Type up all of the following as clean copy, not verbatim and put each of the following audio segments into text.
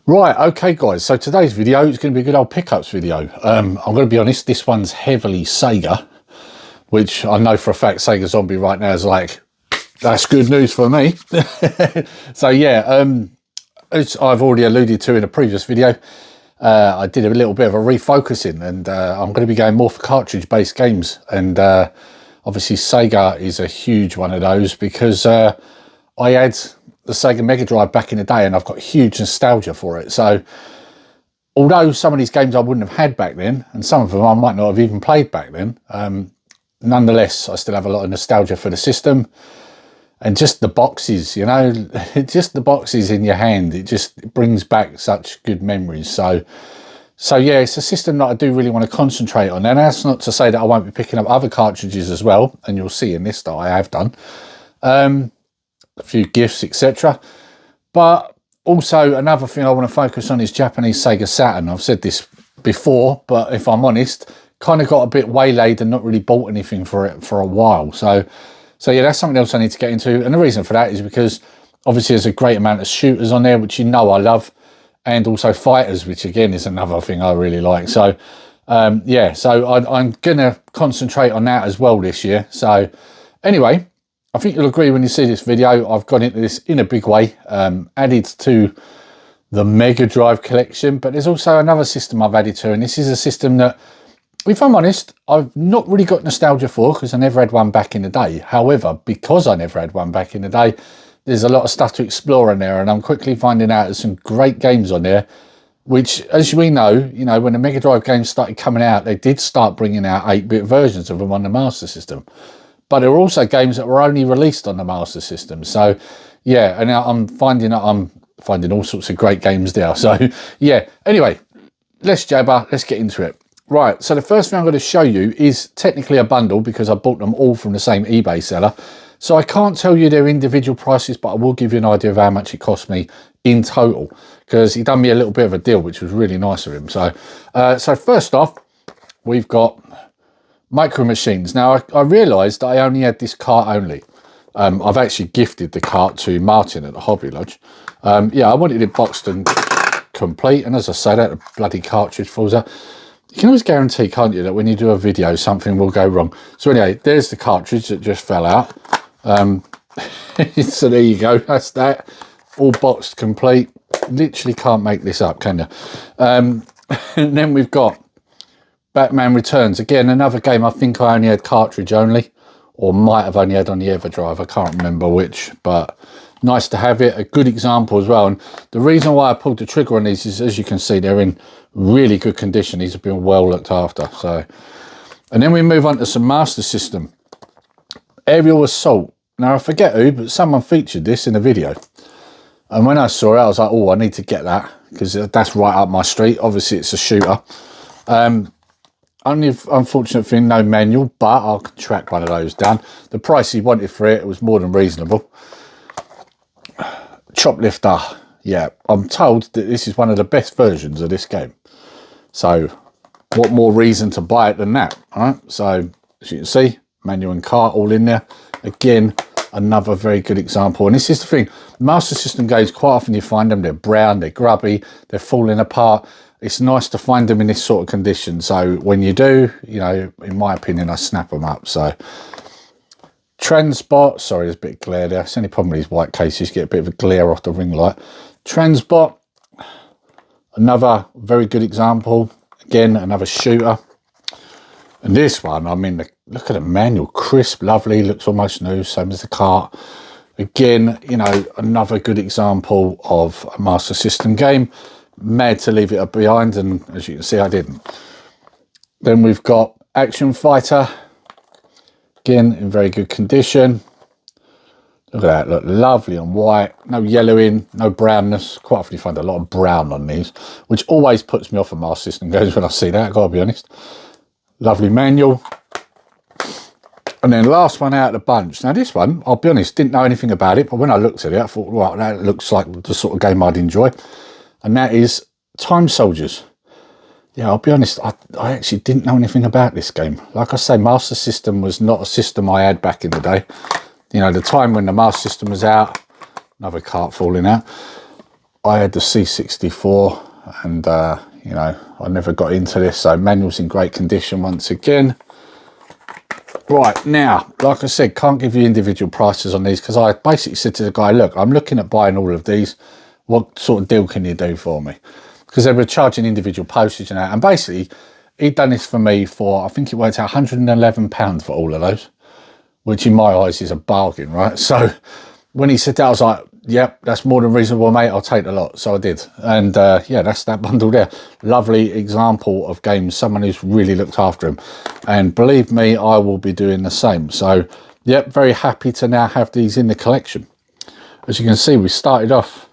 Right, okay guys, so today's video is going to be a good old pickups video. I'm going to be honest, this one's heavily Sega, which I know for a fact Sega Zombie right now is like, that's good news for me. So yeah, as I've already alluded to in a previous video, I did a little bit of a refocusing, and I'm going to be going more for cartridge based games, and obviously Sega is a huge one of those because I had the Sega Mega Drive back in the day and I've got huge nostalgia for it. So although some of these games I wouldn't have had back then, and some of them I might not have even played back then, nonetheless I still have a lot of nostalgia for the system. And just the boxes, you know, just the boxes in your hand, it just brings back such good memories. So yeah, it's a system that I do really want to concentrate on. And that's not to say that I won't be picking up other cartridges as well, and you'll see in this that I have done a few gifts, etc. But also another thing I want to focus on is Japanese Sega Saturn. I've said this before, but if I'm honest, kind of got a bit waylaid and not really bought anything for it for a while. So yeah, that's something else I need to get into. And the reason for that is because obviously there's a great amount of shooters on there, which you know I love, and also fighters, which again is another thing I really like. So yeah, so I'm gonna concentrate on that as well this year. So anyway, I think you'll agree when you see this video, I've got into this in a big way, added to the Mega Drive collection, but there's also another system I've added to, and this is a system that, if I'm honest, I've not really got nostalgia for because I never had one back in the day. However, because I never had one back in the day, there's a lot of stuff to explore in there, and I'm quickly finding out there's some great games on there, which, as we know, you know, when the Mega Drive games started coming out, they did start bringing out 8-bit versions of them on the Master System. But there were also games that were only released on the Master System. So yeah, and I'm finding all sorts of great games there. So yeah, anyway, let's jabber, let's get into it. Right, so the first thing I'm going to show you is technically a bundle because I bought them all from the same eBay seller. So I can't tell you their individual prices, but I will give you an idea of how much it cost me in total, because he done me a little bit of a deal, which was really nice of him. So so first off, we've got Micro Machines. Now I realised that I only had this cart only. I've actually gifted the cart to Martin at the Hobby Lodge. Yeah, I wanted it boxed and complete, and as I say, that bloody cartridge falls out. You can always guarantee, can't you, that when you do a video something will go wrong. So anyway, there's the cartridge that just fell out. So there you go, that's that, all boxed complete. Literally can't make this up, can you? And then we've got Batman Returns. Again, another game I think I only had cartridge only, or might have only had on the EverDrive. I can't remember which, but nice to have it. A good example as well. And the reason why I pulled the trigger on these is, as you can see, they're in really good condition. These have been well looked after. So, and then we move on to some Master System. Aerial Assault. Now I forget who, but someone featured this in a video. And when I saw it, I was like, oh, I need to get that because that's right up my street. Obviously, it's a shooter. Only unfortunate thing, no manual, but I'll track one of those down. The price he wanted for it was more than reasonable. Choplifter, yeah, I'm told that this is one of the best versions of this game. So what more reason to buy it than that, all right? So as you can see, manual and cart all in there. Again, another very good example. And this is the thing, Master System games, quite often you find them, they're brown, they're grubby, they're falling apart. It's nice to find them in this sort of condition. So when you do, you know, in my opinion, I snap them up. So Transbot, sorry, there's a bit of glare there. It's the only problem with these white cases, get a bit of a glare off the ring light. Transbot, another very good example. Again, another shooter. And this one, I mean, look at the manual, crisp, lovely, looks almost new, same as the cart. Again, you know, another good example of a Master System game. Mad to leave it behind, and as you can see, I didn't. Then we've got Action Fighter, again in very good condition. Look at that, look lovely and white, no yellowing, no brownness. Quite often you find a lot of brown on these, which always puts me off of Master System games when I see that, I've got to be honest. Lovely manual. And then last one out of the bunch. Now this one, I'll be honest, didn't know anything about it, but when I looked at it, I thought, well, that looks like the sort of game I'd enjoy. And that is Time Soldiers. Yeah, I'll be honest, I actually didn't know anything about this game. Like I say, Master System was not a system I had back in the day. You know, the time when the Master System was out, another cart falling out. I had the C64 and, you know, I never got into this. So manual's in great condition once again. Right, now, like I said, can't give you individual prices on these because I basically said to the guy, look, I'm looking at buying all of these. What sort of deal can you do for me? Because they were charging individual postage and that. And basically, he'd done this for me for, I think it worked out £111 for all of those, which in my eyes is a bargain, right? So when he said that, I was like, yep, that's more than reasonable, mate. I'll take the lot. So I did. And yeah, that's that bundle there. Lovely example of games, someone who's really looked after him. And believe me, I will be doing the same. So, yep, very happy to now have these in the collection. As you can see, we started off,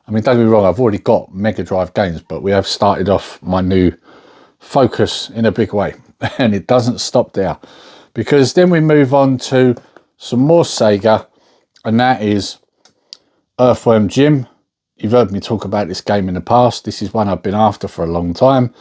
I mean, don't get me wrong, I've already got Mega Drive games, but we have started off my new Focus in a big way. And it doesn't stop there. Because then we move on to some more Sega, and that is Earthworm Jim. You've heard me talk about this game in the past. This is one I've been after for a long time.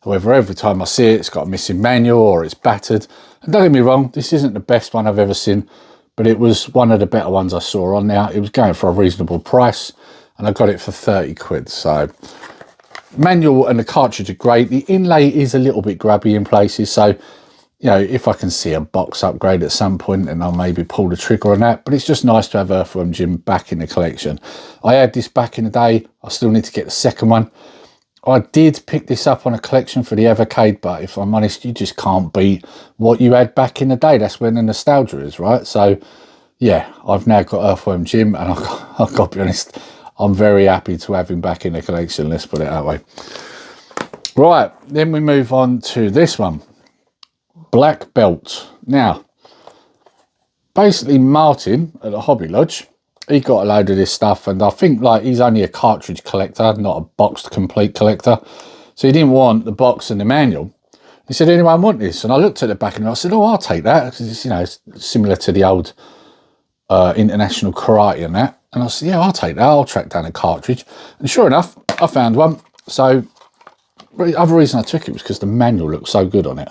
However, every time I see it, it's got a missing manual or it's battered. And don't get me wrong, this isn't the best one I've ever seen, but it was one of the better ones I saw on there. It was going for a reasonable price, and I got it for 30 quid. So manual and the cartridge are great. The inlay is a little bit grubby in places, so you know, if I can see a box upgrade at some point, and I'll maybe pull the trigger on that. But it's just nice to have Earthworm Jim back in the collection. I had this back in the day. I still need to get the second one. I did pick this up on a collection for the Evercade, but if I'm honest, you just can't beat what you had back in the day. That's when the nostalgia is, right? So yeah, I've now got Earthworm Jim, and I've got to be honest, I'm very happy to have him back in the collection. Let's put it that way. Right, then we move on to this one. Black Belt. Now, basically Martin at the Hobby Lodge, he got a load of this stuff, and I think like he's only a cartridge collector, not a boxed complete collector. So he didn't want the box and the manual. He said, anyone want this? And I looked at the back and I said, oh, I'll take that, because it's, you know, it's similar to the old international karate and that. And I said, yeah, I'll take that. I'll track down a cartridge. And sure enough, I found one. So the other reason I took it was because the manual looked so good on it.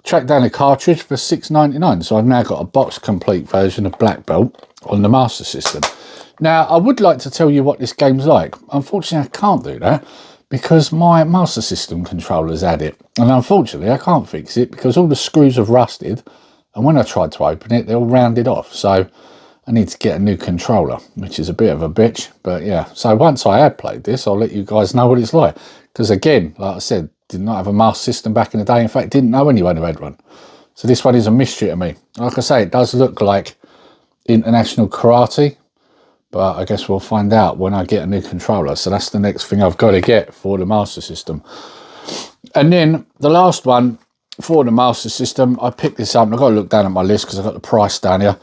Tracked down a cartridge for £6.99, so I've now got a box complete version of Black Belt on the Master System. Now, I would like to tell you what this game's like. Unfortunately, I can't do that because my Master System controller's had it. And unfortunately, I can't fix it because all the screws have rusted, and when I tried to open it, they're all rounded off. So I need to get a new controller, which is a bit of a bitch. But yeah, so once I had played this, I'll let you guys know what it's like. Because again, like I said, did not have a Master System back in the day. In fact, didn't know anyone who had one. So this one is a mystery to me. Like I say, it does look like international karate, but I guess we'll find out when I get a new controller. So that's the next thing I've got to get for the Master System. And then the last one for the Master System, I picked this up, and I've got to look down at my list because I've got the price down here.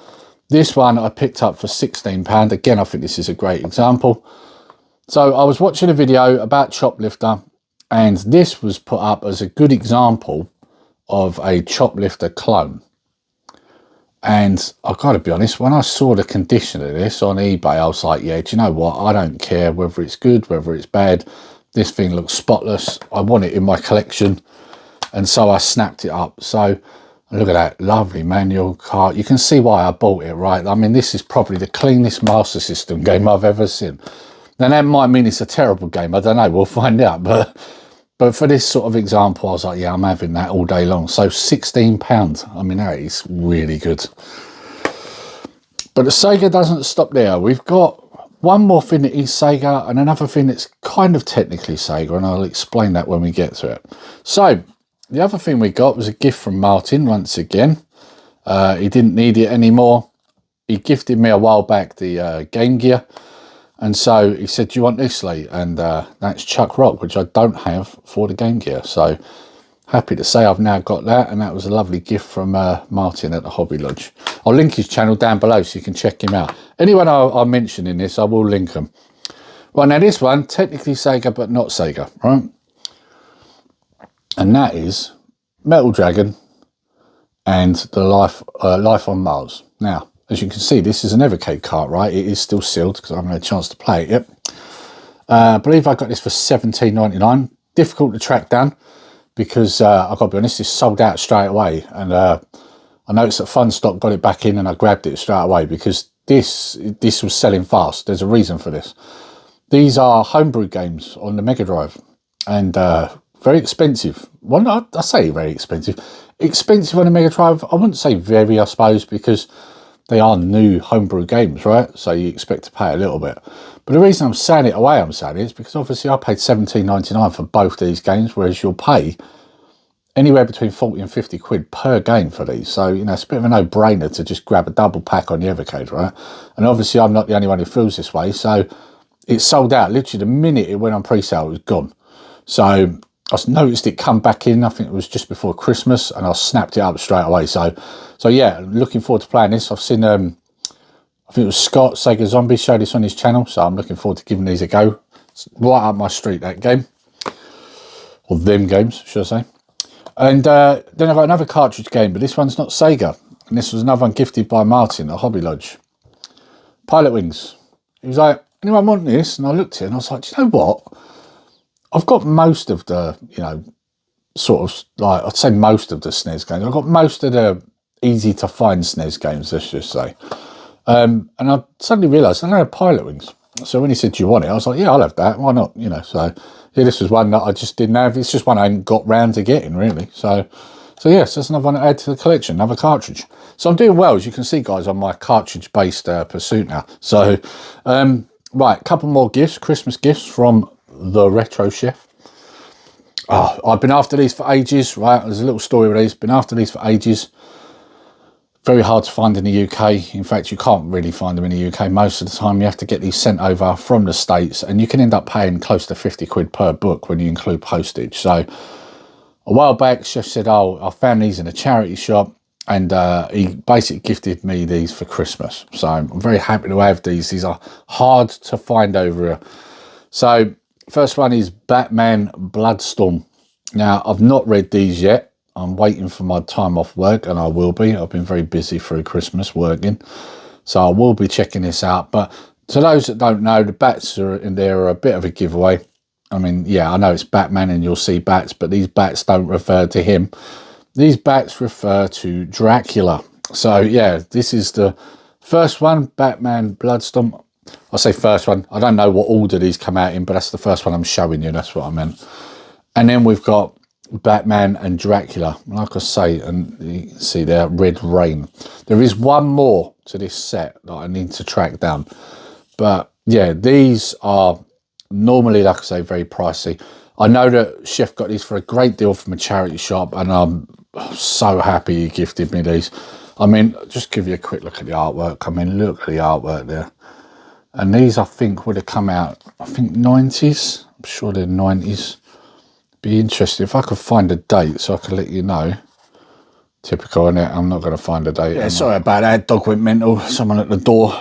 This one I picked up for £16. Again, I think this is a great example. So I was watching a video about Choplifter, and this was put up as a good example of a Choplifter clone. And I've got to be honest, when I saw the condition of this on eBay, I was like, yeah, do you know what? I don't care whether it's good, whether it's bad. This thing looks spotless. I want it in my collection. And so I snapped it up. So look at that lovely manual cart. You can see why I bought it, right? I mean, this is probably the cleanest Master System game I've ever seen. Now, that might mean it's a terrible game. I don't know. We'll find out. But for this sort of example, I was like, yeah, I'm having that all day long. So £16. I mean, that is really good. But the Sega doesn't stop there. We've got one more thing that is Sega and another thing that's kind of technically Sega, and I'll explain that when we get to it. So the other thing we got was a gift from Martin once again. He didn't need it anymore. He gifted me a while back the Game Gear. And so he said, do you want this, Lee? And that's Chuck Rock, which I don't have for the Game Gear. So happy to say I've now got that. And that was a lovely gift from Martin at the Hobby Lodge. I'll link his channel down below so you can check him out. Anyone I mention in this, I will link them. Right, now this one, technically Sega, but not Sega, right? And that is Metal Dragon and the Life on Mars. Now, as you can see, this is an Evercade cart, right? It is still sealed because I haven't had a chance to play it yet. I believe I got this for £17.99. Difficult to track down because I've got to be honest, it's sold out straight away. And I noticed that Funstock got it back in and I grabbed it straight away because this was selling fast. There's a reason for this. These are homebrew games on the Mega Drive, and very expensive. Well, I say very expensive. Expensive on the Mega Drive. I wouldn't say very, I suppose, because they are new homebrew games, right? So you expect to pay a little bit. But the reason I'm saying it the way I'm saying it is because obviously I paid £17.99 for both these games, whereas you'll pay anywhere between 40 and 50 quid per game for these. So, you know, it's a bit of a no-brainer to just grab a double pack on the Evercade, right? And obviously I'm not the only one who feels this way. So it sold out. Literally the minute it went on pre-sale, it was gone. So I noticed it come back in, I think it was just before Christmas, and I snapped it up straight away. So yeah, looking forward to playing this. I've seen, I think it was Scott, Sega Zombie, showed this on his channel. So I'm looking forward to giving these a go. It's right up my street, that game. Or them games, should I say. And then I've got another cartridge game, but this one's not Sega. And this was another one gifted by Martin at TheHobbyLodge. Pilot Wings. He was like, anyone want this? And I looked at it and I was like, do you know what? I've got most of the, you know, sort of, like, I'd say most of the SNES games. I've got most of the easy to find SNES games, let's just say. And I suddenly realised I don't have Pilot Wings. So when he said, do you want it? I was like, yeah, I'll have that. Why not? You know, so yeah, this was one that I just didn't have. It's just one I hadn't got round to getting, really. So yes, that's another one to add to the collection, another cartridge. So I'm doing well, as you can see, guys, on my cartridge-based pursuit now. So, right, a couple more gifts, Christmas gifts from the Retro Chef. Oh, I've been after these for ages, right? There's a little story with these. Been after these for ages. Very hard to find in the UK. In fact, you can't really find them in the UK. Most of the time, you have to get these sent over from the States, and you can end up paying close to 50 quid per book when you include postage. So a while back, Chef said, oh, I found these in a charity shop, and he basically gifted me these for Christmas. So I'm very happy to have these. These are hard to find over here. So first one is Batman Bloodstorm. Now, I've not read these yet. I'm waiting for my time off work, and I will be. I've been very busy through Christmas working. So I will be checking this out. But to those that don't know, the bats are in there are a bit of a giveaway. I mean, yeah, I know it's Batman and you'll see bats, but these bats don't refer to him. These bats refer to Dracula. So, yeah, this is the first one, Batman Bloodstorm. I say first one. I don't know what order these come out in, but that's the first one I'm showing you. That's what I meant. And then we've got Batman and Dracula, like I say, and you can see there, Red Rain. There is one more to this set that I need to track down. But, yeah, these are normally, like I say, very pricey. I know that Chef got these for a great deal from a charity shop, and I'm so happy he gifted me these. I mean, just give you a quick look at the artwork. I mean, look at the artwork there. And these, I think, would have come out, I think, 90s. I'm sure they're 90s. Be interesting if I could find a date so I could let you know. Typical, innit? I'm not going to find a date. Yeah, sorry about that. Dog went mental. Someone at the door.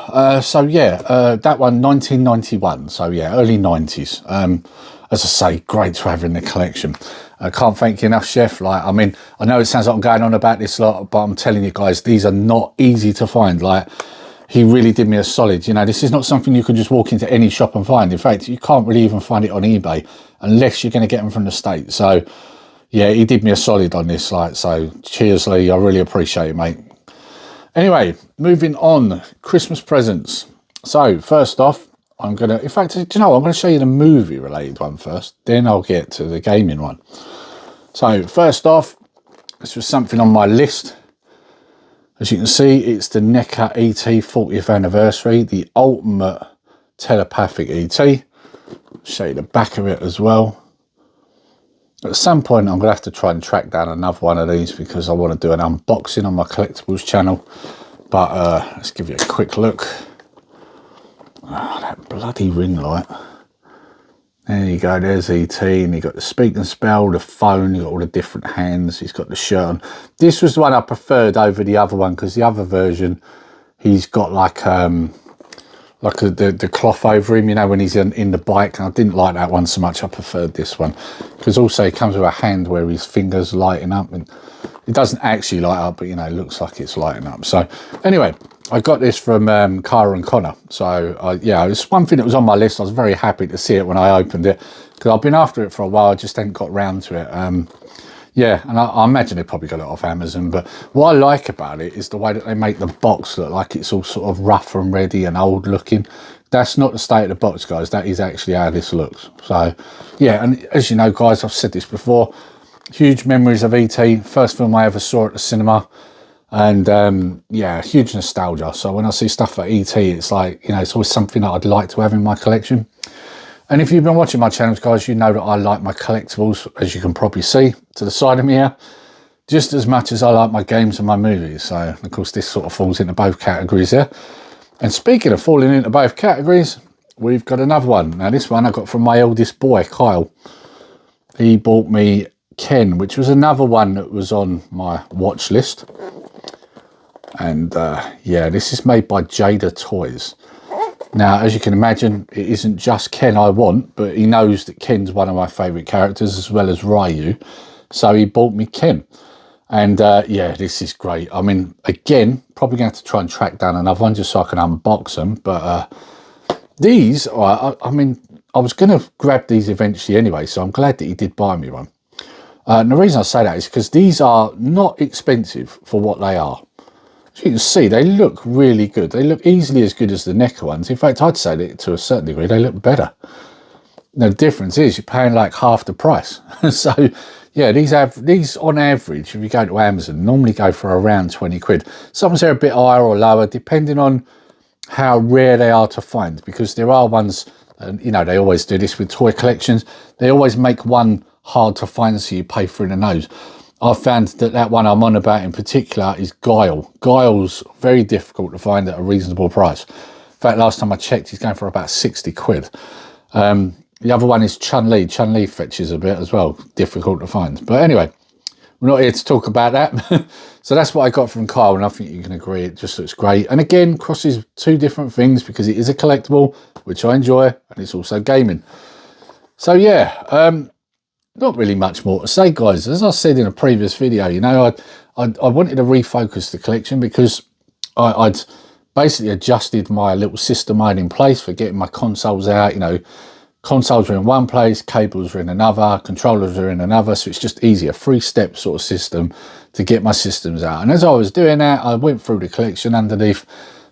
So yeah, that one, 1991. So yeah, early 90s. As I say, great to have in the collection. I can't thank you enough, Chef. Like, I mean, I know it sounds like I'm going on about this lot, but I'm telling you guys, these are not easy to find. Like, he really did me a solid. You know, this is not something you can just walk into any shop and find. In fact, you can't really even find it on eBay unless you're going to get them from the States. So, yeah, he did me a solid on this. Like, so cheers, Lee. I really appreciate it, mate. Anyway, moving on. Christmas presents. So, first off, I'm going to... In fact, do you know what? I'm going to show you the movie-related one first. Then I'll get to the gaming one. So, first off, this was something on my list. As you can see, it's the NECA ET 40th anniversary, the ultimate telepathic ET. I'll show you the back of it as well. At some point, I'm going to have to try and track down another one of these because I want to do an unboxing on my collectibles channel. But let's give you a quick look. Oh, that bloody ring light. There you go, there's ET, and you got the speak and spell, the phone, you got all the different hands, he's got the shirt on. This was the one I preferred over the other one, because the other version, he's got like the cloth over him, you know, when he's in the bike. And I didn't like that one so much. I preferred this one, because also it comes with a hand where his fingers lighting up, and it doesn't actually light up, but you know, it looks like it's lighting up. So anyway, I got this from Cara and Connor. So yeah, it's one thing that was on my list. I was very happy to see it when I opened it, because I've been after it for a while. I just hadn't got round to it. Yeah, and I imagine they probably got it off Amazon, but what I like about it is the way that they make the box look like it's all sort of rough and ready and old looking. That's not the state of the box, guys. That is actually how this looks. So, yeah, and as you know, guys, I've said this before, huge memories of E.T., first film I ever saw at the cinema, and yeah, huge nostalgia. So when I see stuff like E.T., it's like, you know, it's always something that I'd like to have in my collection. And if you've been watching my channels, guys, you know that I like my collectibles, as you can probably see to the side of me here, just as much as I like my games and my movies. So, of course, this sort of falls into both categories here. And speaking of falling into both categories, we've got another one. Now, this one I got from my eldest boy, Kyle. He bought me Ken, which was another one that was on my watch list. And, yeah, this is made by Jada Toys. Now, as you can imagine, it isn't just Ken I want, but he knows that Ken's one of my favourite characters as well as Ryu. So he bought me Ken. And yeah, this is great. I mean, again, probably going to have to try and track down another one just so I can unbox them. But these, I mean, I was going to grab these eventually anyway, so I'm glad that he did buy me one. And the reason I say that is because these are not expensive for what they are. As you can see, they look really good. They look easily as good as the NECA ones. In fact, I'd say that to a certain degree, they look better. The difference is you're paying like half the price. So, yeah, these on average, if you go to Amazon, normally go for around 20 quid. Sometimes they're a bit higher or lower, depending on how rare they are to find. Because there are ones, and you know, they always do this with toy collections. They always make one hard to find, so you pay through the nose. I've found that one I'm on about in particular is Guile. Guile's very difficult to find at a reasonable price. In fact, last time I checked, he's going for about 60 quid. The other one is Chun-Li. Chun-Li fetches a bit as well. Difficult to find. But anyway, we're not here to talk about that. So that's what I got from Kyle, and I think you can agree it just looks great. And again, crosses two different things because it is a collectible, which I enjoy, and it's also gaming. So yeah, not really much more to say, guys. As I said in a previous video, you know, I wanted to refocus the collection because I'd basically adjusted my little system I had in place for getting my consoles out. You know, consoles are in one place, cables are in another, controllers are in another, so it's just easier, three-step sort of system to get my systems out. And as I was doing that, I went through the collection underneath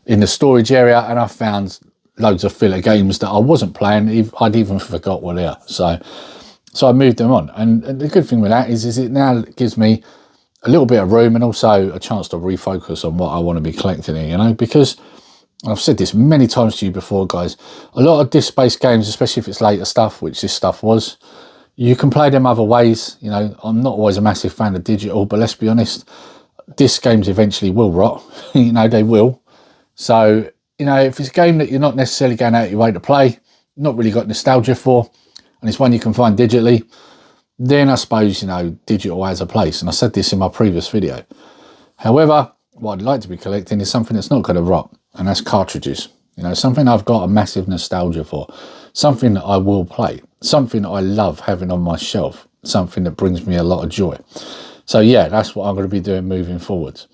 in the storage area, and I found loads of filler games that I wasn't playing. I'd even forgot what they are. So I moved them on. And the good thing with that is it now gives me a little bit of room and also a chance to refocus on what I want to be collecting here, you know, because I've said this many times to you before, guys, a lot of disc-based games, especially if it's later stuff, which this stuff was, you can play them other ways. You know, I'm not always a massive fan of digital, but let's be honest, disc games eventually will rot. You know, they will. So, you know, if it's a game that you're not necessarily going out your way to play, not really got nostalgia for, and it's one you can find digitally, then I suppose, you know, digital has a place. And I said this in my previous video. However, what I'd like to be collecting is something that's not going to rot, and that's cartridges. You know, something I've got a massive nostalgia for, something that I will play, something that I love having on my shelf, something that brings me a lot of joy. So yeah, that's what I'm going to be doing moving forwards.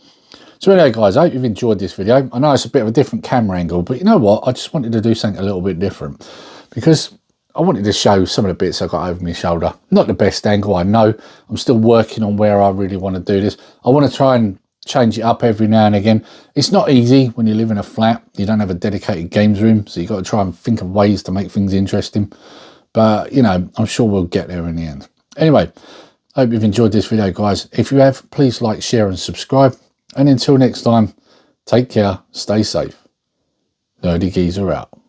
So anyway, guys, I hope you've enjoyed this video. I know it's a bit of a different camera angle, but you know what? I just wanted to do something a little bit different because I wanted to show some of the bits I got over my shoulder. Not the best angle, I know. I'm still working on where I really want to do this. I want to try and change it up every now and again. It's not easy when you live in a flat. You don't have a dedicated games room, so you've got to try and think of ways to make things interesting. But, you know, I'm sure we'll get there in the end. Anyway, I hope you've enjoyed this video, guys. If you have, please like, share and subscribe. And until next time, take care, stay safe. Nerdy Geezer out.